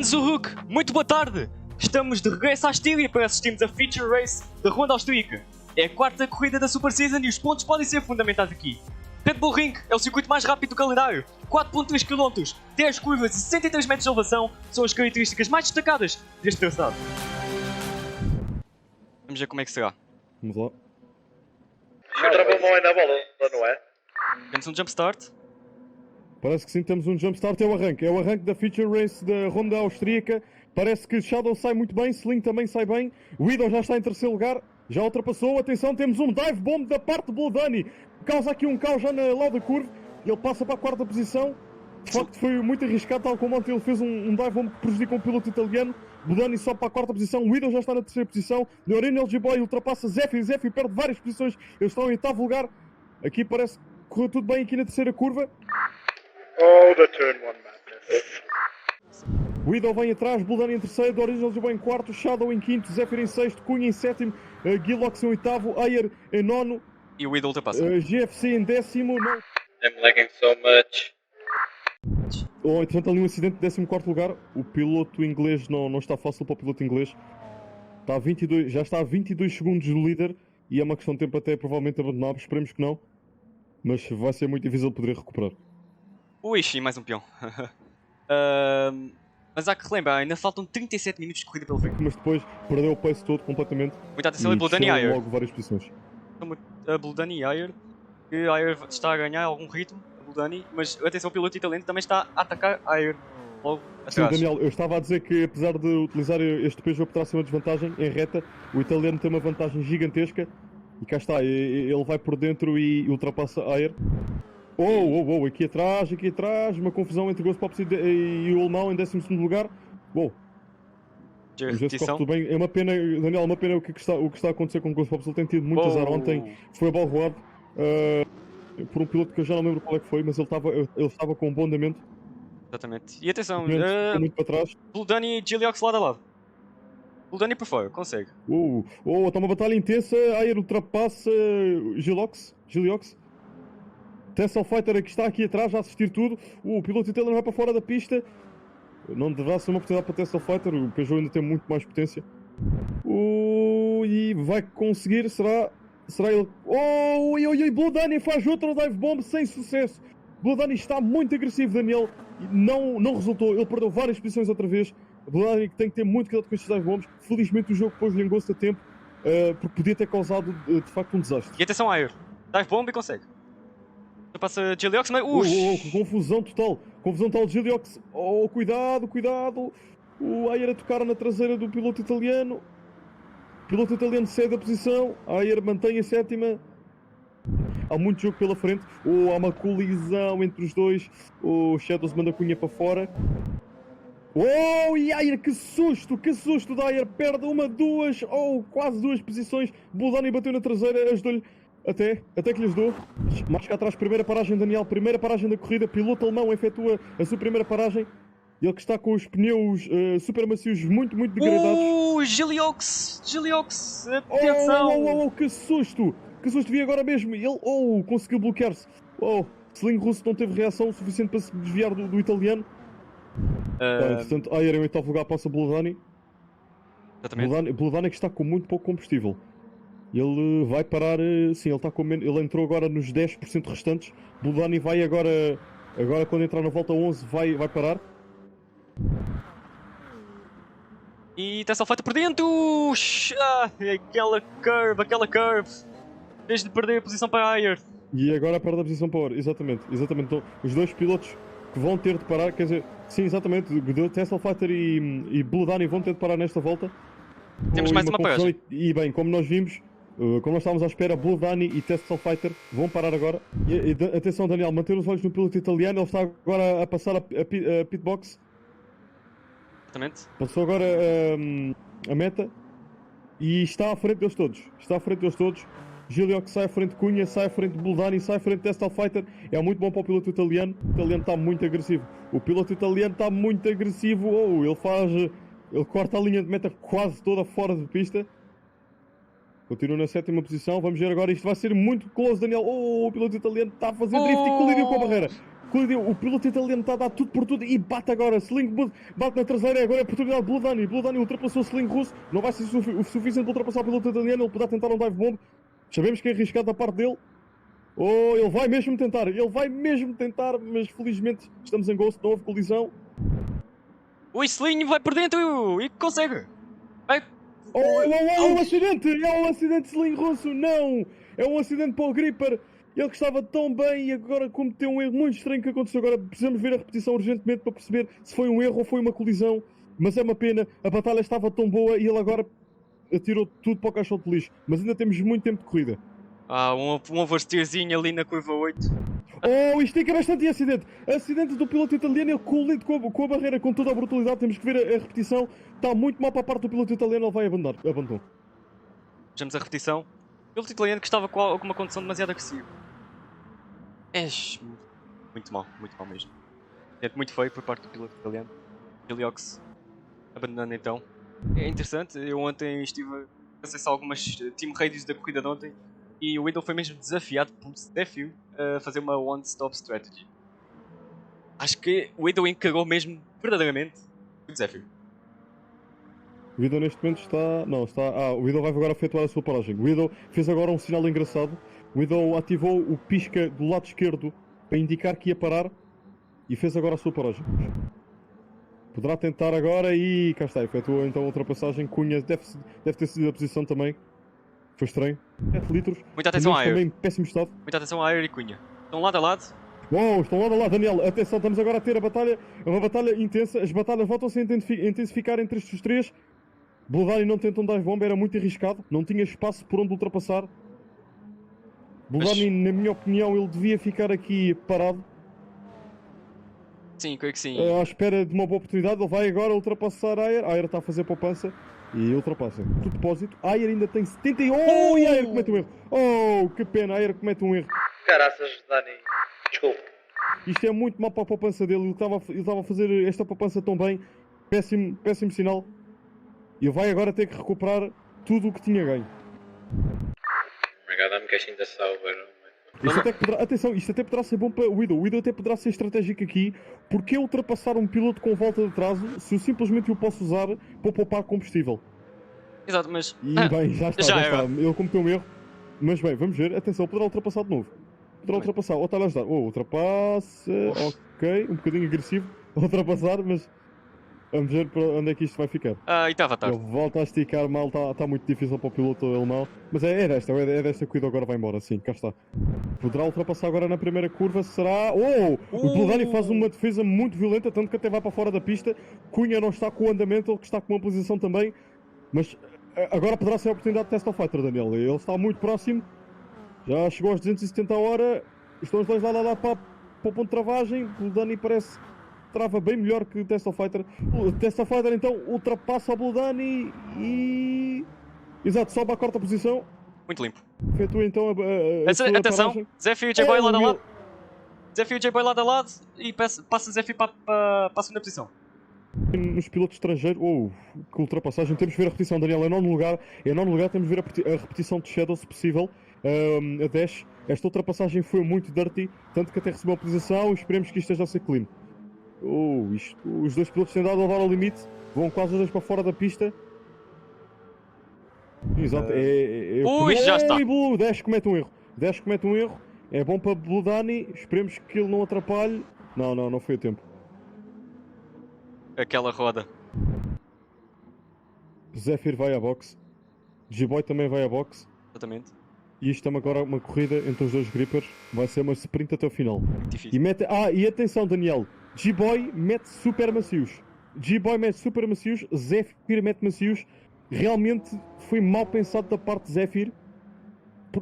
Zuruk, muito boa tarde! Estamos de regresso à Estília para assistirmos a Feature Race da Ronda Austríaca. É a quarta corrida da Super Season e os pontos podem ser fundamentados aqui. Red Bull Ring é o circuito mais rápido do calendário, 4.3 km, 10 curvas e 63 metros de elevação são as características mais destacadas deste traçado. Vamos ver como é que será. Vamos lá. Encontrava a mão aí na bola, não é? Temos um jump start. Parece que sim, temos um jump start, é o arranque da Feature Race da Ronda Austríaca. Parece que Shadow sai muito bem, Sling também sai bem, Widow já está em terceiro lugar, já ultrapassou, atenção, temos um dive bomb da parte de Bludani, causa aqui um caos já na lauda curva, ele passa para a quarta posição, de facto foi muito arriscado, tal como ontem ele fez um dive bomb que prejudica um piloto italiano. Bludani sobe para a quarta posição, Widow já está na terceira posição, Neorino LG Boy ultrapassa Zephyr perde várias posições, ele está em oitavo lugar, aqui parece que correu tudo bem aqui na terceira curva. Oh, the turn one madness. Widow vem atrás, Bludani em terceiro, Original LG Boy em quarto, Shadow em quinto, Zephyr em sexto, Cunha em sétimo, Gilox em oitavo, Ayer em nono, E o Widow ultrapassa. GFC em décimo, não. I'm lagging so much. Oh, entretanto ali um acidente de 14º lugar, o piloto inglês não está fácil para o piloto inglês, está a 22, já está a 22 segundos do líder e é uma questão de tempo até provavelmente abandonar, esperemos que não, mas vai ser muito difícil poder recuperar. Ui, sim, mais um peão. Mas há que relembrar, ainda faltam 37 minutos de corrida pelo fim. Mas depois perdeu o pace todo completamente. Muita atenção a Bludani e desceu Ayer. logo várias posições. A Bludani e Ayer, que Ayer está a ganhar algum ritmo, a Bludani, mas atenção, o piloto italiano também está a atacar Ayer logo Sim, atrás. Daniel, eu estava a dizer que apesar de utilizar este Peugeot para trazer uma desvantagem em reta, o italiano tem uma vantagem gigantesca e cá está, ele vai por dentro e ultrapassa Ayer. Aqui atrás, uma confusão entre o Ghostpops e o alemão em 12º lugar. Vamos ver se corre tudo bem. É uma pena, Daniel, uma pena o que está a acontecer com o Ghostpops. Ele tem tido muito azar ontem, foi abalroado por um piloto que eu já não lembro qual é que foi, mas ele estava com um bom andamento. Exatamente. E atenção, Ficou muito para trás. Bludani e Giliox lado a lado. Bludani por fora, consegue. Está uma batalha intensa. Ayer ultrapassa Giliox. Tessel Fighter que está aqui atrás a assistir tudo. O piloto italiano vai para fora da pista. Não deverá ser uma oportunidade para Tessel Fighter. O Peugeot ainda tem muito mais potência. E vai conseguir. Será ele? Bludani faz outro dive bomb sem sucesso. Bludani está muito agressivo, Daniel. Não resultou. Ele perdeu várias posições outra vez. Bludani tem que ter muito cuidado com estes dive bombs. Felizmente o jogo pôs-lhe em gosto a tempo. Porque podia ter causado de facto um desastre. E atenção, Ayer. Dive bomb e consegue. Passa Giliox, mas... Confusão total de Giliox. Cuidado. O Ayer a tocar na traseira do piloto italiano. O piloto italiano cede a posição. Ayer mantém a sétima. Há muito jogo pela frente. Há uma colisão entre os dois. O Shadows manda a Cunha para fora. E Ayer, que susto da Ayer. Perde quase duas posições. Bludani bateu na traseira, ajudou-lhe. Até que lhes dou. Mais cá atrás, primeira paragem, Daniel. Primeira paragem da corrida. Piloto alemão efetua a sua primeira paragem. Ele que está com os pneus super macios, muito degradados. Giliox, atenção! Que susto! Vi agora mesmo. Ele, conseguiu bloquear-se. Sling Russo não teve reação suficiente para se desviar do italiano. Portanto, Ayer em oitavo lugar passa Bludani. Bludani que está com muito pouco combustível. Ele vai parar, sim, ele entrou agora nos 10% restantes. Bludani vai agora quando entrar na volta 11 vai parar. E Tessel Fighter por dentro! Aquela curve! Desde de perder a posição para Ayer. E agora perde a posição para Ayer, exatamente. Então, os dois pilotos que vão ter de parar, quer dizer, sim, exatamente, Tessel Fighter e Bludani vão ter de parar nesta volta. Temos mais uma paragem. E bem, como nós vimos, como nós estávamos à espera, Bludani e Tessel Fighter vão parar agora. Atenção, Daniel, manter os olhos no piloto italiano. Ele está agora a passar a pitbox. Exatamente. Passou agora a meta e está à frente deles todos. Giliox sai à frente de Cunha, sai à frente de Bludani, sai à frente de Tessel Fighter. É muito bom para o piloto italiano. O italiano está muito agressivo. Ele corta a linha de meta quase toda fora de pista. Continua na sétima posição. Vamos ver agora. Isto vai ser muito close, Daniel. O piloto italiano está a fazer drift e colidiu com a barreira. colidiu. O piloto italiano está a dar tudo por tudo e bate agora. Sling bate na traseira, agora é a oportunidade de Bludani. Bludani ultrapassou o Sling russo, não vai ser o suficiente para ultrapassar o piloto italiano, ele poderá tentar um dive bomb. Sabemos que é arriscado da parte dele. Oh, ele vai mesmo tentar, mas felizmente estamos em Ghost, não houve colisão. O Sling vai por dentro e consegue. Vai. É um acidente! É um acidente de Sling russo! Não! É um acidente para o Gripper! Ele que estava tão bem e agora cometeu um erro muito estranho que aconteceu. Agora precisamos ver a repetição urgentemente para perceber se foi um erro ou foi uma colisão. Mas é uma pena, a batalha estava tão boa e ele agora atirou tudo para o caixote de lixo. Mas ainda temos muito tempo de corrida. Um oversteerzinho ali na curva 8. Oh, isto é que é bastante acidente! Acidente do piloto italiano, ele colide com a barreira com toda a brutalidade. Temos que ver a repetição. Está muito mal para a parte do piloto italiano, ele vai abandonar. Vejamos a repetição. O piloto italiano que estava com uma condução demasiado agressiva. Muito mal mesmo. É muito feio por parte do piloto italiano. Giliox abandonando então. É interessante, eu ontem estive a acessar algumas team radios da corrida de ontem e o Widow foi mesmo desafiado por Zephyr a fazer uma one-stop strategy. Acho que o Widow encarou mesmo verdadeiramente o Zephyr. O Widow neste momento está... Não, está... o Widow vai agora efetuar a sua paragem. O Widow fez agora um sinal engraçado. O Widow ativou o pisca do lado esquerdo para indicar que ia parar e fez agora a sua paragem. Poderá tentar agora e cá está, efetuou então a ultrapassagem. Cunha deve ter sido a posição também. Foi estranho. 7 litros. Muita atenção à Air. Também em péssimo estado. Muita atenção à Air e Cunha. Estão lado a lado. Uou, estão lado a lado, Daniel. Atenção, estamos agora a ter a batalha. É uma batalha intensa. As batalhas voltam-se a intensificar entre estes três. Bludani não tenta um dive bomb, era muito arriscado. Não tinha espaço por onde ultrapassar. Bludani, na minha opinião, ele devia ficar aqui parado. Sim, creio que sim. À espera de uma boa oportunidade. Ele vai agora ultrapassar a Air. A Air está a fazer poupança. E ultrapassa. Do depósito. A Air ainda tem 71. Oh, e a Air comete um erro. Oh, que pena. A Air comete um erro. Caraças, Dani. Desculpe. Isto é muito mal para a poupança dele. Ele estava a fazer esta poupança tão bem. Péssimo sinal. E ele vai agora ter que recuperar tudo o que tinha ganho. Oh my god, I'm catching the sober. Isto até poderá ser bom para o Widow. O Widow até poderá ser estratégico aqui. Porque ultrapassar um piloto com volta de atraso se eu simplesmente o posso usar para poupar combustível? Exato, mas... E bem, já está. Ele cometeu um erro. Mas bem, vamos ver. Atenção, poderá ultrapassar de novo. Poderá ultrapassar. Ou está a ajudar. Ultrapassa. Ok. Um bocadinho agressivo. Ultrapassar, mas... Vamos ver para onde é que isto vai ficar. E estava tarde. Ele volta a esticar mal, está muito difícil para o piloto alemão. Mas é desta que o agora vai embora, sim, cá está. Poderá ultrapassar agora na primeira curva, será... O Bludani faz uma defesa muito violenta, tanto que até vai para fora da pista. Cunha não está com o andamento, ele que está com uma posição também. Mas agora poderá ser a oportunidade de test of fighter, Daniel. Ele está muito próximo. Já chegou aos 270 a hora. Estão os dois lá para o ponto de travagem. O Bludani parece... trava bem melhor que o Test of Fighter. O Test of Fighter então ultrapassa o Bludani e... Exato, sobe à quarta posição. Muito limpo. Efetua então a sua atenção, paragem. Zephyr e J-Boy lado a lado. Zephyr e J-Boy lado a lado e passa Zephyr para a segunda posição. Nos pilotos estrangeiros, que ultrapassagem. Temos de ver a repetição, Daniel. Em nono lugar, temos de ver a repetição de Shadow, se possível. A 10. Esta ultrapassagem foi muito dirty, tanto que até recebeu a posição e esperemos que isto esteja a ser clean. Os dois pilotos têm dado a levar ao limite, vão quase os dois para fora da pista. Exato, já está. Blue, 10 comete um erro. É bom para Bludani, esperemos que ele não atrapalhe. Não foi a tempo. Aquela roda. Zephyr vai à boxe, G-Boy também vai à boxe. Exatamente. E isto é agora uma corrida entre os dois grippers, vai ser uma sprint até o final. Difícil. E atenção, Daniel, G-Boy mete super macios. Zephyr mete macios. Realmente foi mal pensado da parte de Zephyr.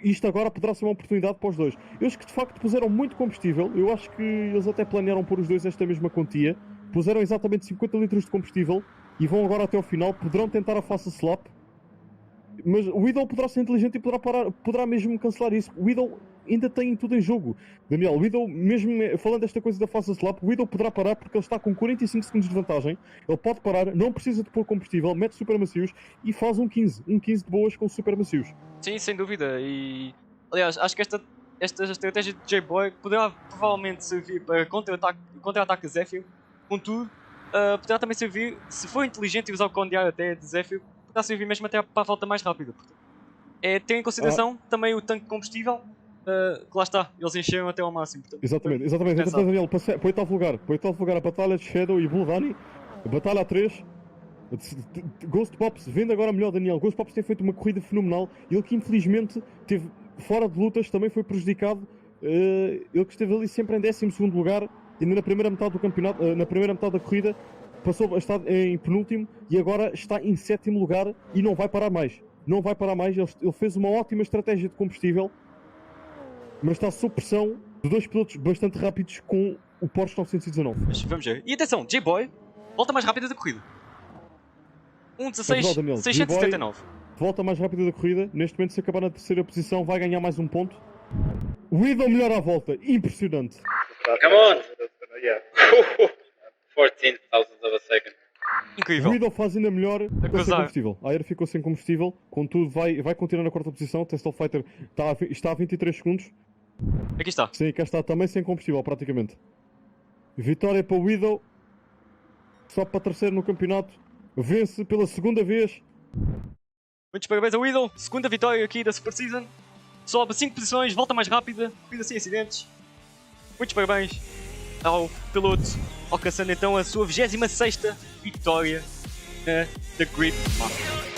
Isto agora poderá ser uma oportunidade para os dois. Eles que de facto puseram muito combustível. Eu acho que eles até planearam pôr os dois esta mesma quantia. Puseram exatamente 50 litros de combustível e vão agora até o final. Poderão tentar a fast slap. Mas o Widow poderá ser inteligente e poderá mesmo cancelar isso. O Widow ainda tem tudo em jogo. Daniel, o Widow, mesmo falando desta coisa da fast slap, o Widow poderá parar porque ele está com 45 segundos de vantagem. Ele pode parar, não precisa de pôr combustível, mete super macios e faz um 15 de boas com super macios. Sim, sem dúvida. E aliás, acho que esta esta estratégia de J-Boy poderá provavelmente servir para contra-ataque a Zephyr. Contudo, poderá também servir, se for inteligente e usar o Condiar até de Zephyr, poderá servir mesmo até para a volta mais rápida. Portanto, é ter em consideração também o tanque de combustível, que lá está, eles encheram até ao máximo. Portanto, Exatamente. pensado. Entretanto, Daniel, para o oitavo lugar. Para o oitavo lugar, a batalha de Shadow e Blue Bunny. A batalha a 3. Ghost Pops vende agora melhor, Daniel. Ghost Pops tem feito uma corrida fenomenal. Ele que infelizmente teve fora de lutas, também foi prejudicado. Ele que esteve ali sempre em 12º lugar, ainda na primeira metade do campeonato, na primeira metade da corrida, passou a estar em penúltimo e agora está em 7º lugar e não vai parar mais. Não vai parar mais. Ele fez uma ótima estratégia de combustível, mas está sob pressão de dois pilotos bastante rápidos com o Porsche 919. Mas vamos ver. E atenção, J-Boy, volta mais rápida da corrida. 1.16, Daniel, 679. Volta mais rápida da corrida. Neste momento, se acabar na terceira posição, vai ganhar mais um ponto. O Idol melhor à volta. Impressionante. Come on! Yeah. 14 thousandths of a second. Incrível. O Idol faz ainda melhor com sem gozar. combustível. A Air ficou sem combustível. Contudo, vai continuar na quarta posição. Tesla Fighter está a 23 segundos. Aqui está. Sim, cá está também sem combustível, praticamente. Vitória para o Idol. Só para terceiro no campeonato. Vence pela segunda vez. Muitos parabéns ao Idol. Segunda vitória aqui da Super Season. Sobe 5 posições, volta mais rápida, corrida sem acidentes. Muitos parabéns ao piloto, alcançando então a sua 26ª vitória da Grid Master.